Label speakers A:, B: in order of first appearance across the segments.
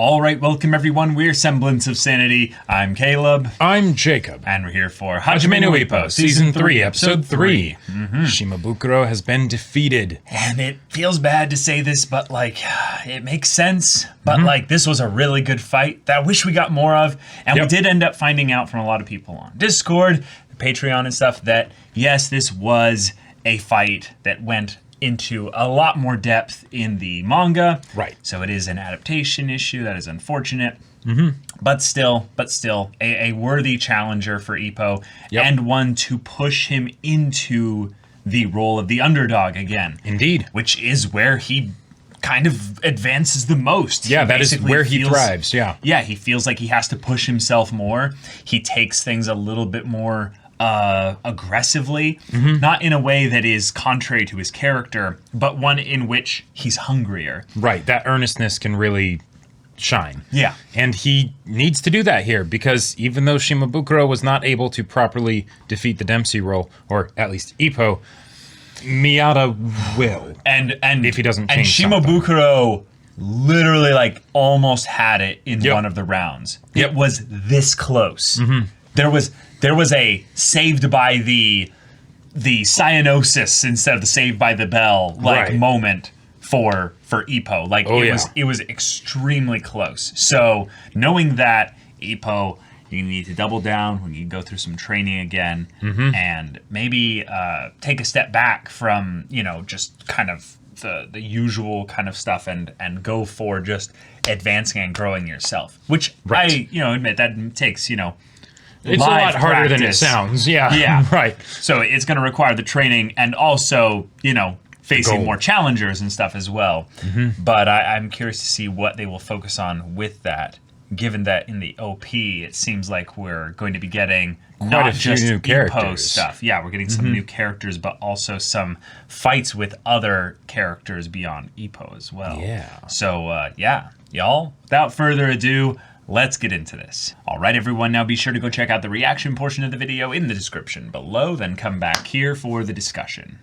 A: All right, welcome everyone. We're Semblance of Sanity. I'm Caleb.
B: I'm Jacob.
A: And we're here for Hajime no Ippo, Season 3, Episode 3.
B: Shimabukuro has been defeated.
A: And it feels bad to say this, but it makes sense. But this was a really good fight that I wish we got more of. And we did end up finding out from a lot of people on Discord, Patreon and stuff that, yes, this was a fight that went into a lot more depth in the manga.
B: Right.
A: So it is an adaptation issue. That is unfortunate. But still, a worthy challenger for Ippo, and one to push him into the role of the underdog again.
B: Indeed.
A: Which is where he kind of advances the most.
B: Yeah, that is where he thrives, yeah.
A: Yeah, he feels like he has to push himself more. He takes things a little bit more aggressively, not in a way that is contrary to his character, but one in which he's hungrier.
B: Right, that earnestness can really shine.
A: Yeah.
B: And he needs to do that here, because even though Shimabukuro was not able to properly defeat the Dempsey role, or at least Ippo, Miyata will.
A: And
B: if he doesn't change
A: Shimabukuro literally almost had it in one of the rounds. It was this close. There was a saved by the cyanosis instead of the saved by the bell moment for Ippo. It was extremely close. So knowing that, Ippo, you need to double down. We need to go through some training again, and maybe take a step back from just kind of the usual kind of stuff and go for just advancing and growing yourself. Which I admit that takes
B: it's a lot harder than it sounds.
A: Yeah.
B: Right.
A: So it's going to require the training and also, facing more challengers and stuff as well. But I'm curious to see what they will focus on with that, given that in the OP, it seems like we're going to be getting not just
B: new
A: Ippo
B: characters
A: stuff. Yeah, we're getting some new characters, but also some fights with other characters beyond Ippo as well.
B: Yeah.
A: So, y'all, without further ado, let's get into this. All right, everyone, now be sure to go check out the reaction portion of the video in the description below, then come back here for the discussion.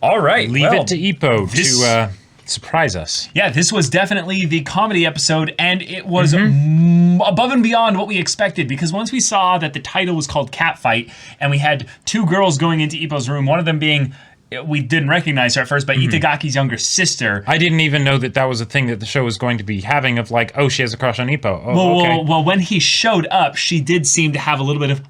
A: All right,
B: Leave it to Ippo to surprise us.
A: Yeah, this was definitely the comedy episode, and it was above and beyond what we expected, because once we saw that the title was called Catfight, and we had two girls going into Ippo's room, one of them being, we didn't recognize her at first, but Itagaki's younger sister.
B: I didn't even know that was a thing that the show was going to be having, of she has a crush on Ippo.
A: Well, when he showed up, she did seem to have a little bit of,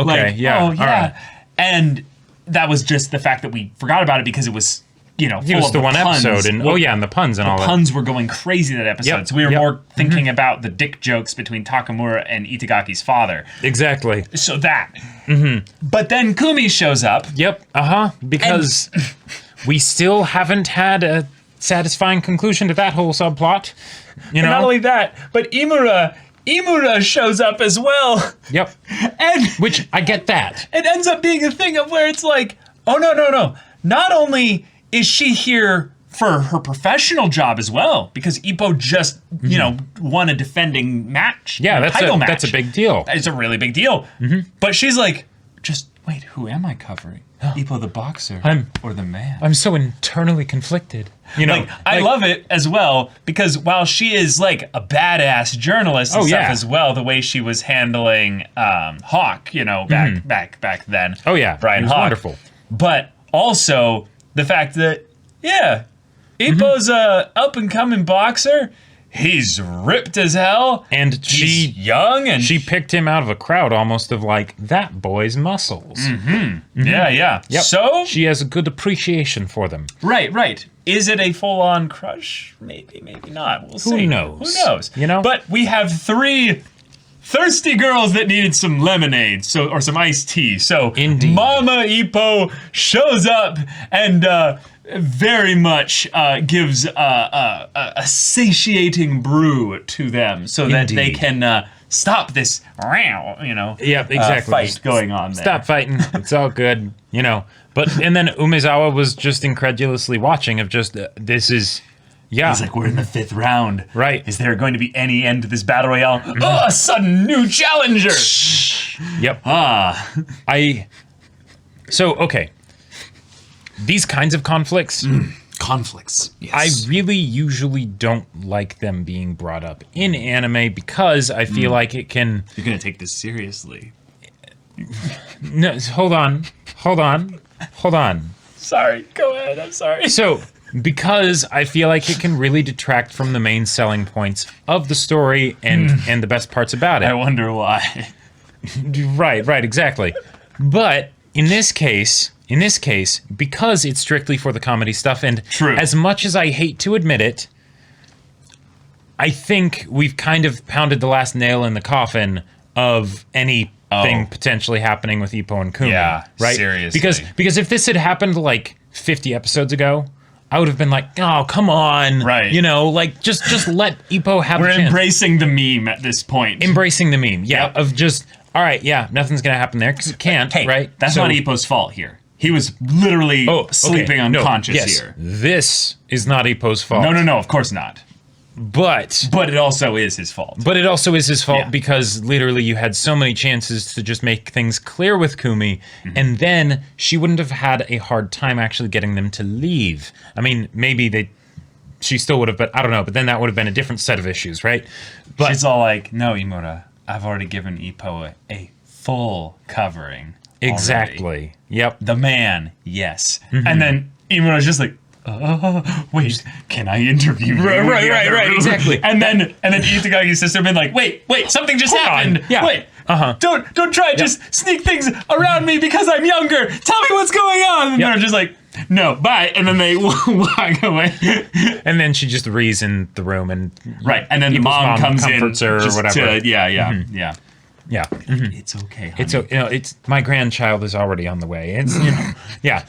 B: Right.
A: And that was just the fact that we forgot about it because it was,
B: It was the one
A: puns.
B: episode, and the puns and all that.
A: The puns were going crazy that episode,
B: Yep.
A: so we were more thinking about the dick jokes between Takamura and Itagaki's father.
B: Exactly.
A: So that. But then Kumi shows up.
B: Yep, because we still haven't had a satisfying conclusion to that whole subplot.
A: And not only that, but Imura shows up as well.
B: Yep.
A: And
B: which, I get that.
A: It ends up being a thing of where it's like, oh, no. Not only is she here for her professional job as well, because Ippo just, won a defending match.
B: Yeah,
A: title match.
B: That's a big deal.
A: It's a really big deal. But she's like, wait, who am I covering? Ippo the boxer or the man?
B: I'm so internally conflicted.
A: I love it as well, because while she is a badass journalist and stuff as well, the way she was handling Hawk, back then.
B: Oh yeah,
A: Brian
B: was
A: Hawk.
B: Wonderful.
A: But also the fact that, Ippo's a up-and-coming boxer. He's ripped as hell.
B: And
A: he's young. And
B: she picked him out of a crowd almost of that boy's muscles.
A: Yeah.
B: Yep.
A: So
B: she has a good appreciation for them.
A: Right. Is it a full-on crush? Maybe not. We'll see.
B: Who knows?
A: But we have three thirsty girls that needed some lemonade, or some iced tea. So
B: Indeed.
A: Mama Ippo shows up and very much gives a satiating brew to them, so that they can stop this, fight going on there.
B: Stop fighting. It's all good, But and then Umezawa was just incredulously watching of just this is. Yeah.
A: He's like, we're in the 5th round.
B: Right.
A: Is there going to be any end to this battle royale? Oh, a sudden new challenger.
B: Yep.
A: Ah.
B: So, okay. these kinds of conflicts,
A: conflicts. Yes.
B: I really usually don't like them being brought up in anime because I feel like it can.
A: You're gonna take this seriously.
B: No, hold on.
A: Sorry, go ahead. I'm sorry.
B: So, because I feel like it can really detract from the main selling points of the story and the best parts about it.
A: I wonder why.
B: Right, exactly. But in this case, because it's strictly for the comedy stuff, and
A: True.
B: as much as I hate to admit it, I think we've kind of pounded the last nail in the coffin of anything potentially happening with Ippo and Kumi.
A: Yeah,
B: right?
A: seriously.
B: Because if this had happened like 50 episodes ago, I would have been like, oh, come on.
A: Right.
B: You know, like, just let Ippo have a chance.
A: We're embracing the meme at this point.
B: Embracing the meme, yeah.
A: Yep.
B: Of just, all right, yeah, nothing's going to happen there, because it can't,
A: Hey,
B: right?
A: that's not Ippo's fault here. He was literally sleeping unconscious here.
B: This is not Ippo's fault.
A: No, of course not.
B: But
A: it also is his fault.
B: But it also is his fault
A: Yeah.
B: because literally you had so many chances to just make things clear with Kumi, and then she wouldn't have had a hard time actually getting them to leave. I mean, maybe she still would have, but I don't know. But then that would have been a different set of issues, right? But
A: She's all like, no, Imura, I've already given Ippo a full covering.
B: exactly.
A: Already.
B: Yep.
A: The man, yes. And then Imura's just like, wait, can I interview you?
B: Right, exactly.
A: And then Itagaki's sister been like, wait, something just happened.
B: Yeah.
A: Wait, don't try, just sneak things around me because I'm younger. Tell me what's going on. And they're just like, no, bye. And then they walk away.
B: And then she just rees in the room and
A: And then the
B: Ippo's
A: mom comes in
B: comforts her or
A: just
B: whatever.
A: Yeah.
B: Yeah.
A: It's okay, honey.
B: It's my grandchild is already on the way. It's yeah.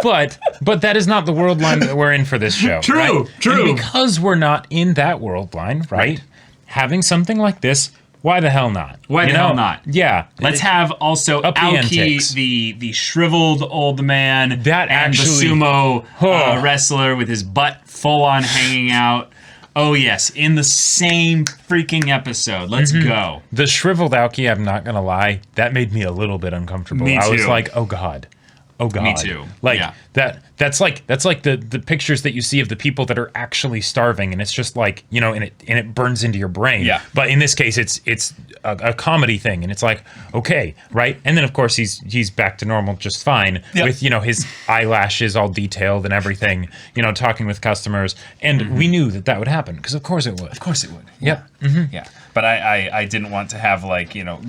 B: But that is not the world line that we're in for this show.
A: True.
B: And because we're not in that world line, right? Having something like this, why the hell not?
A: Why the hell not?
B: Yeah.
A: Let's have also
B: Up the
A: Aoki,
B: antics.
A: the shriveled old man,
B: That
A: and
B: actually-
A: the sumo wrestler with his butt full on hanging out. Oh yes, in the same freaking episode. Let's go.
B: The shriveled Aoki, I'm not gonna lie, that made me a little bit uncomfortable.
A: Me
B: I was
A: too.
B: like, oh god.
A: Me too.
B: Like
A: Yeah.
B: that's like the pictures that you see of the people that are actually starving, and it's just like, you know, and it burns into your brain.
A: Yeah.
B: But in this case, it's a comedy thing, and it's like, okay, right? And then of course he's back to normal just fine with, you know, his eyelashes all detailed and everything, you know, talking with customers, and we knew that would happen because of course it would.
A: Of course it would.
B: Yep.
A: Yeah. But I didn't want to have, like, you know,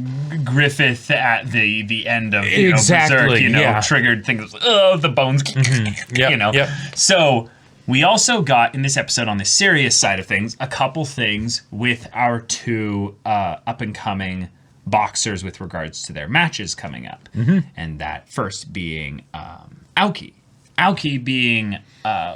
A: Griffith at the end of, you
B: Exactly,
A: know, Berserk, you know,
B: yeah.
A: triggered things. Oh, the bones.
B: Yep,
A: You know.
B: yep.
A: So we also got, in this episode, on the serious side of things, a couple things with our two up-and-coming boxers with regards to their matches coming up. And that first being Aoki. Aoki being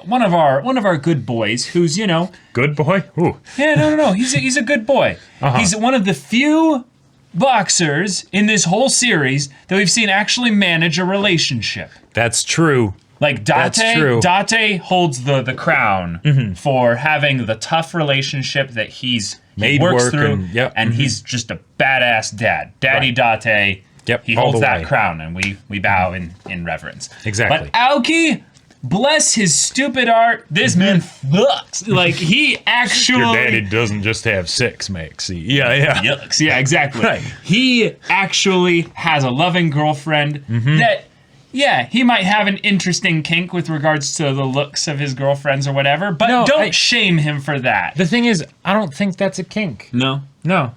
A: one of our good boys who's, you know...
B: Good boy? Ooh.
A: Yeah, no. He's a good boy. He's one of the few boxers in this whole series that we've seen actually manage a relationship.
B: That's true.
A: Like
B: That's true.
A: Date holds the crown for having the tough relationship that he
B: Made
A: works
B: work
A: through,
B: and- yep.
A: and he's just a badass dad. Daddy Date.
B: Yep,
A: He
B: all
A: holds
B: the
A: that
B: way.
A: crown, and we bow in reverence.
B: Exactly.
A: But Aoki, bless his stupid art, this man fucks. Like, he actually...
B: Your daddy doesn't just have sex, Maxie. Yeah.
A: Yucks. Yeah, exactly.
B: Right.
A: He actually has a loving girlfriend that, yeah, he might have an interesting kink with regards to the looks of his girlfriends or whatever, but
B: No,
A: don't shame him for that.
B: The thing is, I don't think that's a kink.
A: No.
B: No.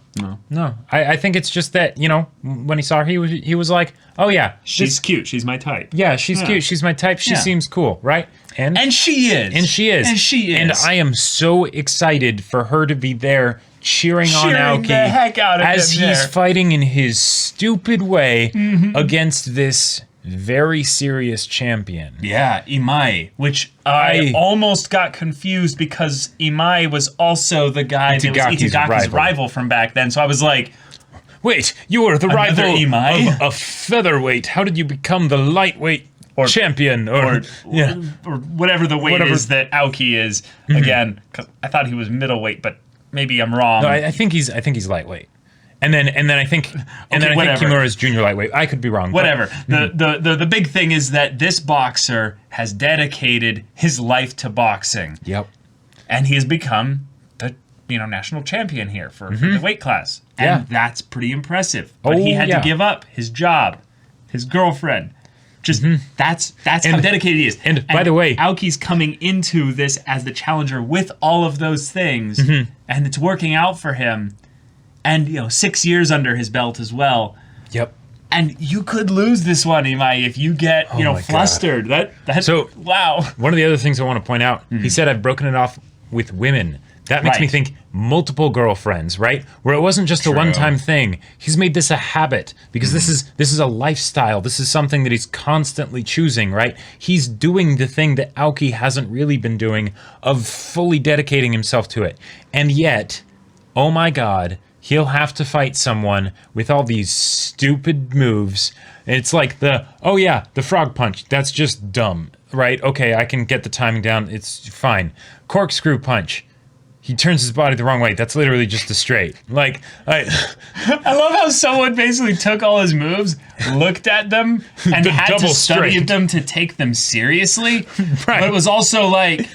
B: I think it's just that, you know, when he saw her, he was like, oh yeah,
A: She's cute. She's my type.
B: yeah, she's cute. She's my type. She
A: Yeah.
B: seems cool, right?
A: And she is.
B: And she is.
A: And she is.
B: And I am so excited for her to be there cheering on
A: Cheering
B: Aoki
A: the heck out of
B: as
A: him
B: he's
A: there.
B: fighting in his stupid way against this very serious champion.
A: Yeah, Imai, which I almost got confused because Imai was also the guy that was
B: Itagaki's
A: Itagaki's rival from back then. So I was like,
B: Wait, you were the
A: Another
B: rival
A: Imai?
B: of a featherweight. How did you become the lightweight champion?
A: or whatever the weight is that Aoki is. Again, 'cause I thought he was middleweight, but maybe I'm wrong.
B: No, I think he's lightweight. And then I think Kimura's junior lightweight. I could be wrong.
A: Whatever. The big thing is that this boxer has dedicated his life to boxing.
B: Yep.
A: And he has become the national champion here for the weight class. And that's pretty impressive. But he had to give up his job, his girlfriend. Just that's how dedicated he is.
B: And by the way,
A: Aoki's coming into this as the challenger with all of those things, and it's working out for him. And 6 years under his belt as well.
B: Yep.
A: And you could lose this one, Imai, if you get flustered. That's wow.
B: One of the other things I want to point out, he said I've broken it off with women. That makes me think multiple girlfriends, right? Where it wasn't just a one-time thing. He's made this a habit because this is a lifestyle. This is something that he's constantly choosing, right? He's doing the thing that Aoki hasn't really been doing of fully dedicating himself to it. And yet, oh my God, he'll have to fight someone with all these stupid moves. It's like the frog punch. That's just dumb, right? Okay, I can get the timing down. It's fine. Corkscrew punch. He turns his body the wrong way. That's literally just a straight. Like, I
A: love how someone basically took all his moves, looked at them, and had to study them to take them seriously. Right. But it was also like,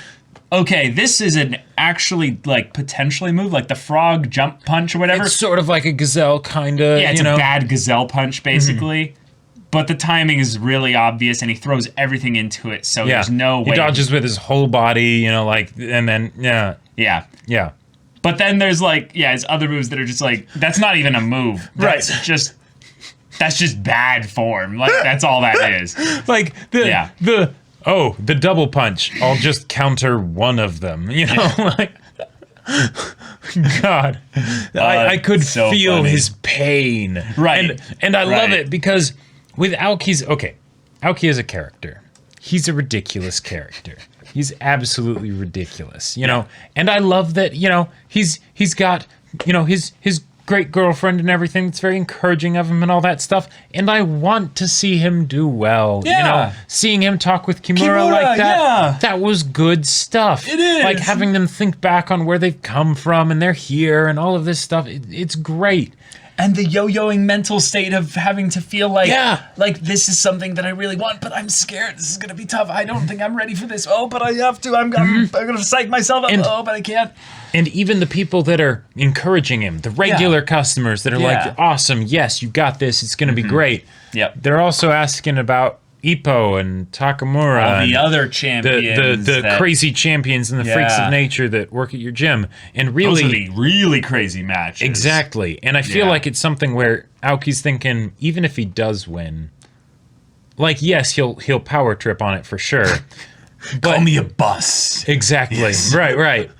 A: okay, this is an actually like potentially move, like the frog jump punch or whatever.
B: It's sort of like a gazelle kind of.
A: Yeah, it's a bad gazelle punch basically. But the timing is really obvious, and he throws everything into it, so there's no way.
B: He dodges with his whole body, and then
A: Yeah. But then there's his other moves that are just like, that's not even a move. That's just bad form. Like, that's all that is.
B: Like, the double punch. I'll just counter one of them, like... God. I could so feel funny. His pain.
A: Right.
B: And I love it because with Aoki is a character. He's a ridiculous character. He's absolutely ridiculous, And I love that, he's got, his great girlfriend and everything that's very encouraging of him and all that stuff. And I want to see him do well. Seeing him talk with Kimura like that, that was good stuff.
A: It is.
B: Like having them think back on where they've come from and they're here and all of this stuff. It's great.
A: And the yo-yoing mental state of having to feel like this is something that I really want, but I'm scared. This is going to be tough. I don't think I'm ready for this. Oh, but I have to. I'm going to psych myself up. But I can't.
B: And even the people that are encouraging him, the regular customers that are like, awesome, yes, you got this. It's going to be great.
A: Yep.
B: They're also asking about Ippo and Takamura.
A: All the other champions.
B: The crazy champions and the freaks of nature that work at your gym. And really...
A: Those are the really crazy matches.
B: Exactly. And I feel like it's something where Aoki's thinking, even if he does win, yes, he'll power trip on it for sure.
A: But, call me a bus.
B: Exactly. Yes. Right.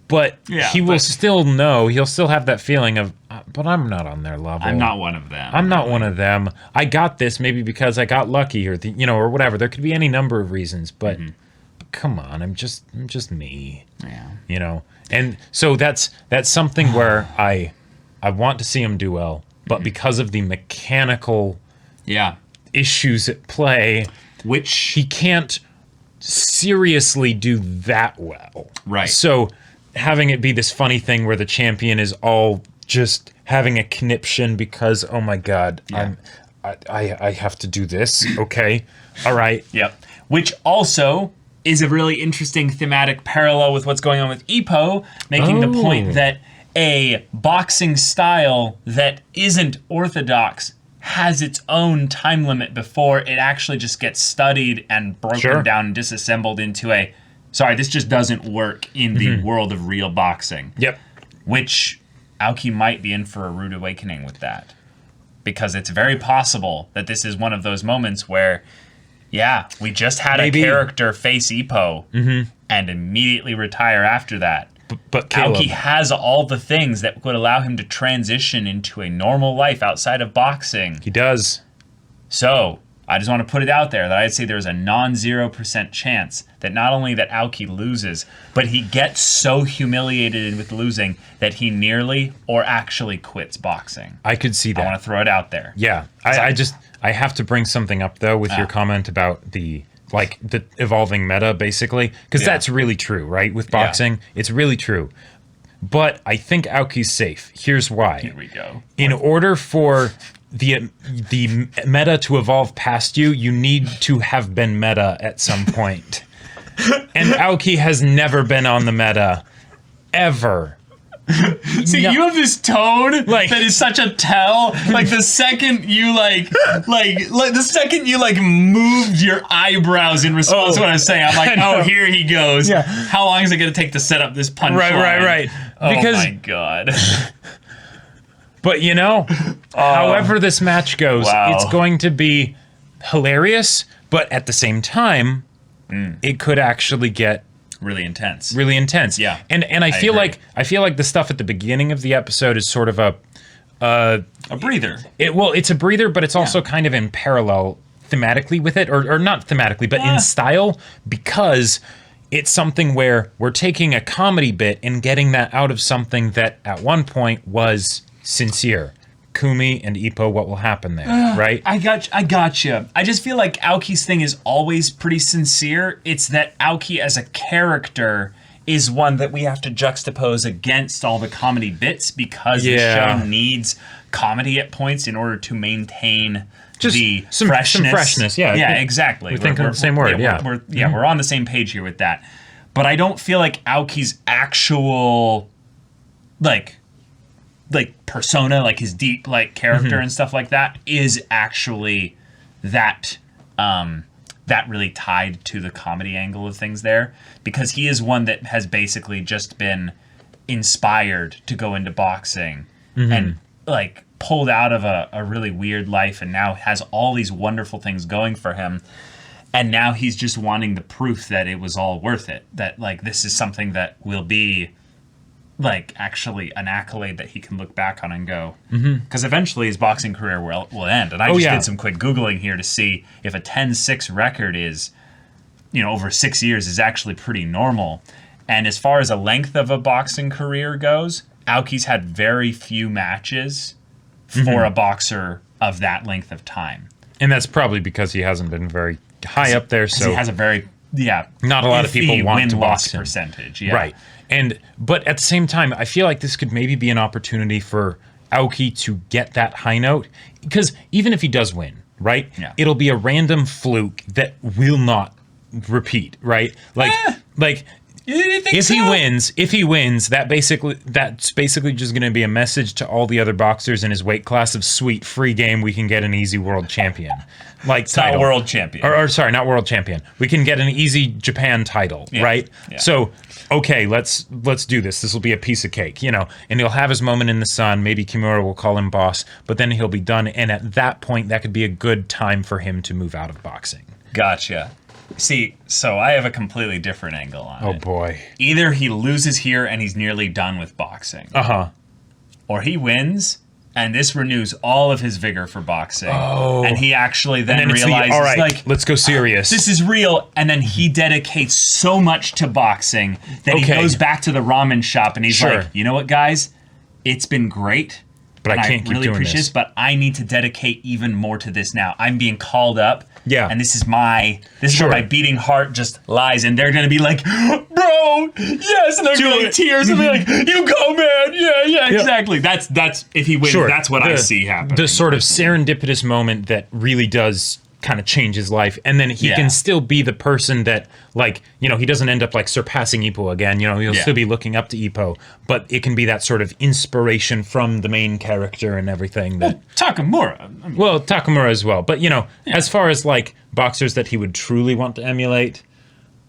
B: But he will still know, he'll still have that feeling of, but I'm not on their level.
A: I'm not one of them.
B: I'm not one of them. I got this maybe because I got lucky or or whatever. There could be any number of reasons, but come on, I'm just me.
A: Yeah.
B: And so that's something where I want to see him do well, but because of the mechanical issues at play,
A: which
B: he can't seriously do that well.
A: Right.
B: So having it be this funny thing where the champion is all just having a conniption because, oh my God, I have to do this. Okay. All right.
A: Yep. Which also is a really interesting thematic parallel with what's going on with Ippo, making the point that a boxing style that isn't orthodox has its own time limit before it actually just gets studied and broken down and disassembled into this just doesn't work in the world of real boxing.
B: Yep.
A: Which Aoki might be in for a rude awakening with that. Because it's very possible that this is one of those moments where, we just had a character face Ippo and immediately retire after that.
B: But
A: Aoki has all the things that would allow him to transition into a normal life outside of boxing.
B: He does.
A: So, I just want to put it out there that I'd say there's a non-0% chance that not only that Aoki loses, but he gets so humiliated with losing that he nearly or actually quits boxing.
B: I could see that.
A: I want to throw it out there.
B: Yeah. I have to bring something up, though, with your comment about the evolving meta, basically. Because that's really true, right? With boxing, it's really true. But I think Aoki's safe. Here's why.
A: Here we go.
B: In order for the meta to evolve past you, you need to have been meta at some point. And Aoki has never been on the meta. Ever.
A: See, you have this tone that is such a tell. Like the second you the second you moved your eyebrows in response to what I was saying, I'm like, oh, here he goes. Yeah. How long is it going to take to set up this punchline?
B: Right.
A: Oh my god.
B: But however this match goes, it's going to be hilarious. But at the same time, it could actually get
A: really intense.
B: Yeah. And I feel like the stuff at the beginning of the episode is sort of a
A: breather.
B: It's a breather, but it's also kind of in parallel thematically with it, or not thematically, but in style, because it's something where we're taking a comedy bit and getting that out of something that at one point was sincere. Kumi and Ippo, what will happen there, right?
A: I gotcha. I just feel like Aoki's thing is always pretty sincere. It's that Aoki as a character is one that we have to juxtapose against all the comedy bits because the show needs comedy at points in order to maintain
B: just some freshness.
A: Yeah, exactly.
B: We're thinking the same word.
A: We're on the same page here with that. But I don't feel like Aoki's actual persona, like his deep character and stuff like that, is actually that really tied to the comedy angle of things there, because he is one that has basically just been inspired to go into boxing and pulled out of a really weird life and now has all these wonderful things going for him. And now he's just wanting the proof that it was all worth it, that this is something that will be actually an accolade that he can look back on and go, because eventually his boxing career will end. And I just did some quick Googling here to see if a 10-6 record is, over 6 years is actually pretty normal. And as far as a length of a boxing career goes, Aoki's had very few matches for a boxer of that length of time.
B: And that's probably because he hasn't been very high up there. So
A: he has a very,
B: not a lot of people want to box him.
A: Percentage,
B: Right. But at the same time, I feel like this could maybe be an opportunity for Aoki to get that high note, because even if he does win, right, it'll be a random fluke that will not repeat, right? If he wins, that's basically just going to be a message to all the other boxers in his weight class of sweet free game. We can get an easy world champion,
A: title. Not world champion,
B: or sorry, not world champion. We can get an easy Japan title, right? Yeah. So okay, let's do this. This will be a piece of cake, and he'll have his moment in the sun. Maybe Kimura will call him boss, but then he'll be done. And at that point, that could be a good time for him to move out of boxing.
A: Gotcha. See, so I have a completely different angle on it.
B: Oh boy.
A: Either he loses here and he's nearly done with boxing. Or he wins and this renews all of his vigor for boxing. And he actually then realizes,
B: all right, let's go serious.
A: This is real. And then he dedicates so much to boxing that he goes back to the ramen shop and he's like, you know what, guys? It's been great.
B: But I can't keep doing this.
A: But I need to dedicate even more to this now. I'm being called up.
B: Yeah.
A: And this is where my beating heart just lies. And they're going to be like, bro, yes. And they're going to be tears. And be like, you go, man. Yeah, exactly. That's if he wins, that's what I see happen.
B: The sort of serendipitous moment that really does kind of change his life. And then he can still be the person that, he doesn't end up surpassing Ippo again. He'll still be looking up to Ippo. But it can be that sort of inspiration from the main character and everything.
A: Takamura.
B: Takamura as well. But, as far as boxers that he would truly want to emulate.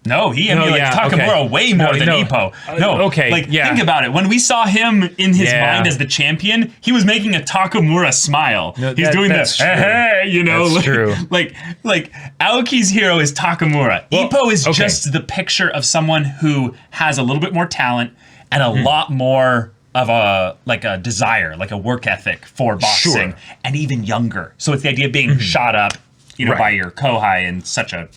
A: No, he emulates Takamura way more than Ippo. Think about it. When we saw him in his mind as the champion, he was making a Takamura smile. He's doing this, hey,
B: That's true.
A: Aoki's hero is Takamura. Ippo is just the picture of someone who has a little bit more talent and a lot more of a desire, a work ethic for boxing, and even younger. So it's the idea of being shot up, by your kohai in such a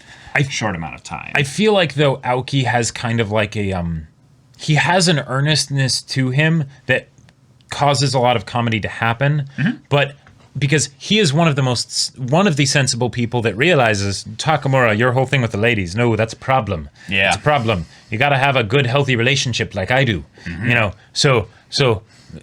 A: short amount of time.
B: I feel like, though, Aoki has kind of he has an earnestness to him that causes a lot of comedy to happen, but because he is one of the sensible people that realizes, Takamura, your whole thing with the ladies, no, that's a problem.
A: Yeah.
B: It's a problem. You got to have a good, healthy relationship like I do. You know, so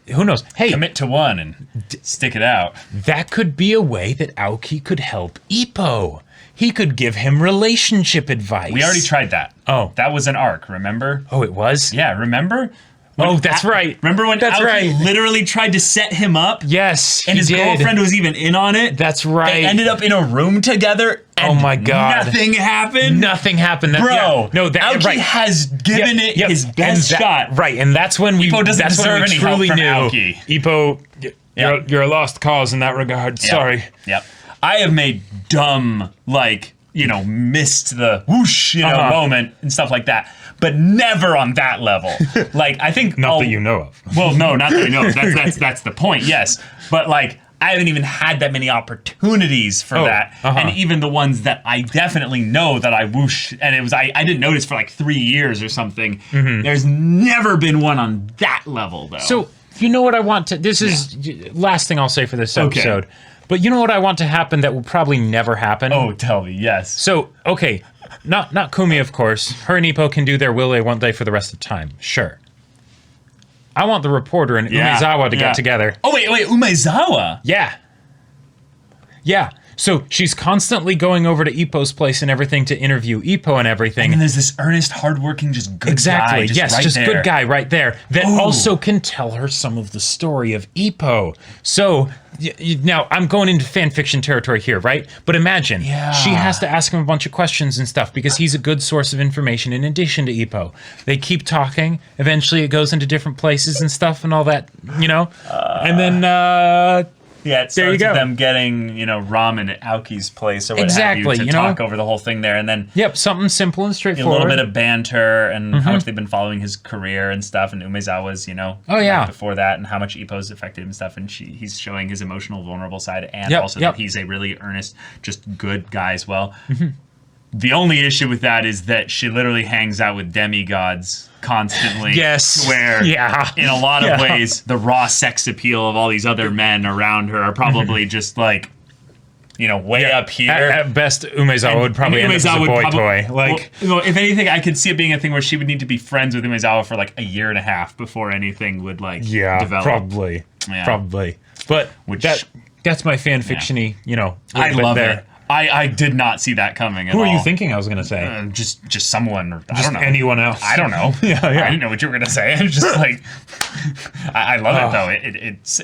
B: who knows? Hey,
A: Commit to one and stick it out.
B: that could be a way that Aoki could help Ippo. He could give him relationship advice.
A: We already tried that.
B: Oh.
A: That was an arc, remember?
B: Oh, it was?
A: Yeah, remember?
B: Oh, that's right.
A: Remember when
B: That's
A: Aoki
B: right.
A: literally tried to set him up?
B: Yes,
A: And
B: he
A: his
B: did.
A: girlfriend was even in on it?
B: That's right.
A: They ended up in a room together and
B: Oh my God.
A: nothing happened?
B: Nothing happened.
A: Bro,
B: yeah, no, that
A: Aoki
B: right.
A: has given it his best shot.
B: Right, and that's when we
A: Ippo doesn't
B: that's when
A: deserve
B: we
A: any help
B: truly
A: from
B: knew.
A: Aoki.
B: Ippo, you're a lost cause in that regard. Sorry.
A: Yep. I have made dumb, missed the whoosh, moment and stuff like that. But never on that level. Like, I think...
B: Not that you know of.
A: Well, no, not that I know of. That's the point, yes. But, I haven't even had that many opportunities for that. And even the ones that I definitely know that I whoosh, and it was I didn't notice for 3 years or something. There's never been one on that level, though.
B: So, you know what I want to... This is last thing I'll say for this episode. But you know what I want to happen that will probably never happen?
A: Oh, tell me, yes.
B: So, okay, not Kumi, of course. Her and Ippo can do their will they, won't they for the rest of the time. Sure. I want the reporter and Umezawa to get together.
A: Oh, wait, Umezawa?
B: Yeah. Yeah. So she's constantly going over to Ippo's place and everything to interview Ippo and everything.
A: And there's this earnest, hardworking, just good guy.
B: Just
A: there.
B: good guy right there that also can tell her some of the story of Ippo. So now I'm going into fan fiction territory here, right? But imagine she has to ask him a bunch of questions and stuff because he's a good source of information in addition to Ippo. They keep talking. Eventually it goes into different places and stuff and all that, and then...
A: Yeah, it starts with them getting, ramen at Aoki's place or what have you to talk over the whole thing there. And then...
B: Yep, something simple and straightforward.
A: A little bit of banter and how much they've been following his career and stuff. And Umezawa's, before that and how much Ippo's affected him and stuff. And he's showing his emotional, vulnerable side and also that he's a really earnest, just good guy as well. The only issue with that is that she literally hangs out with demigods constantly.
B: Yes.
A: Where, in a lot of ways, the raw sex appeal of all these other men around her are probably just way up here.
B: At best, Umezawa would probably end up as a boy toy.
A: Well, if anything, I could see it being a thing where she would need to be friends with Umezawa for a year and a half before anything would develop.
B: Probably.
A: Yeah.
B: Probably. But that's my fan fiction-y,
A: I love it. I did not see that coming at all.
B: Who are you thinking I was going to say?
A: Just someone. I don't know.
B: Anyone else.
A: I don't know. I didn't know what you were going to say. It's just I love it though.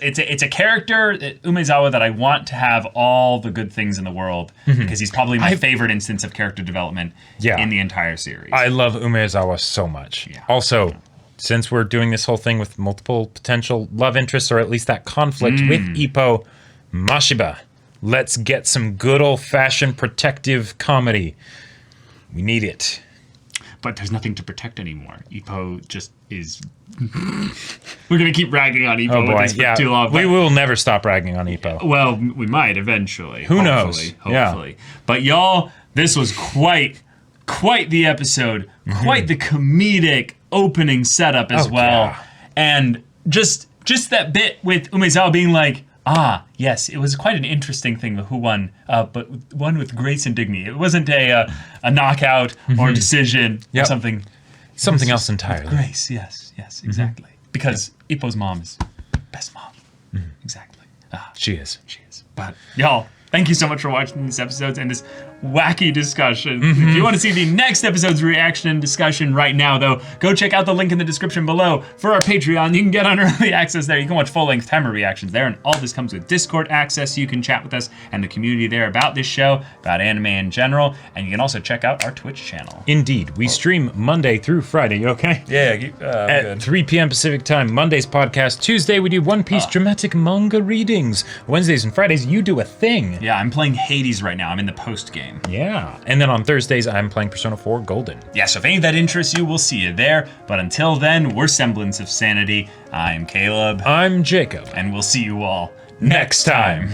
A: It's a character, Umezawa, that I want to have all the good things in the world because he's probably my favorite instance of character development in the entire series.
B: I love Umezawa so much. Yeah. Also, since we're doing this whole thing with multiple potential love interests, or at least that conflict with Ippo, Mashiba. Let's get some good old-fashioned protective comedy. We need it.
A: But there's nothing to protect anymore. Ippo just is... We're going to keep ragging on Ippo with this for too long.
B: We will never stop ragging on Ippo.
A: Well, we might eventually.
B: Who knows?
A: Hopefully. Yeah. But y'all, this was quite the episode. Quite the comedic opening setup as well. Yeah. And just that bit with Umezawa being like, yes, it was quite an interesting thing who won, but one with grace and dignity. It wasn't a knockout or decision or something.
B: Something else entirely.
A: Grace, yes, exactly. Because Ippo's mom is best mom. Exactly.
B: She is.
A: But y'all, thank you so much for watching these episodes and this wacky discussion. If you want to see the next episode's reaction and discussion right now, though, go check out the link in the description below for our Patreon. You can get on early access there. You can watch full-length timer reactions there, and all this comes with Discord access, so you can chat with us and the community there about this show, about anime in general, and you can also check out our Twitch channel.
B: Indeed. We stream Monday through Friday, okay?
A: Yeah,
B: at
A: good.
B: 3 p.m. Pacific time. Monday's podcast. Tuesday, we do One Piece dramatic manga readings. Wednesdays and Fridays, you do a thing.
A: Yeah, I'm playing Hades right now. I'm in the post-game.
B: Yeah. And then on Thursdays, I'm playing Persona 4 Golden.
A: Yeah, so if any of that interests you, we'll see you there. But until then, we're Semblance of Sanity. I'm Caleb.
B: I'm Jacob.
A: And we'll see you all next time.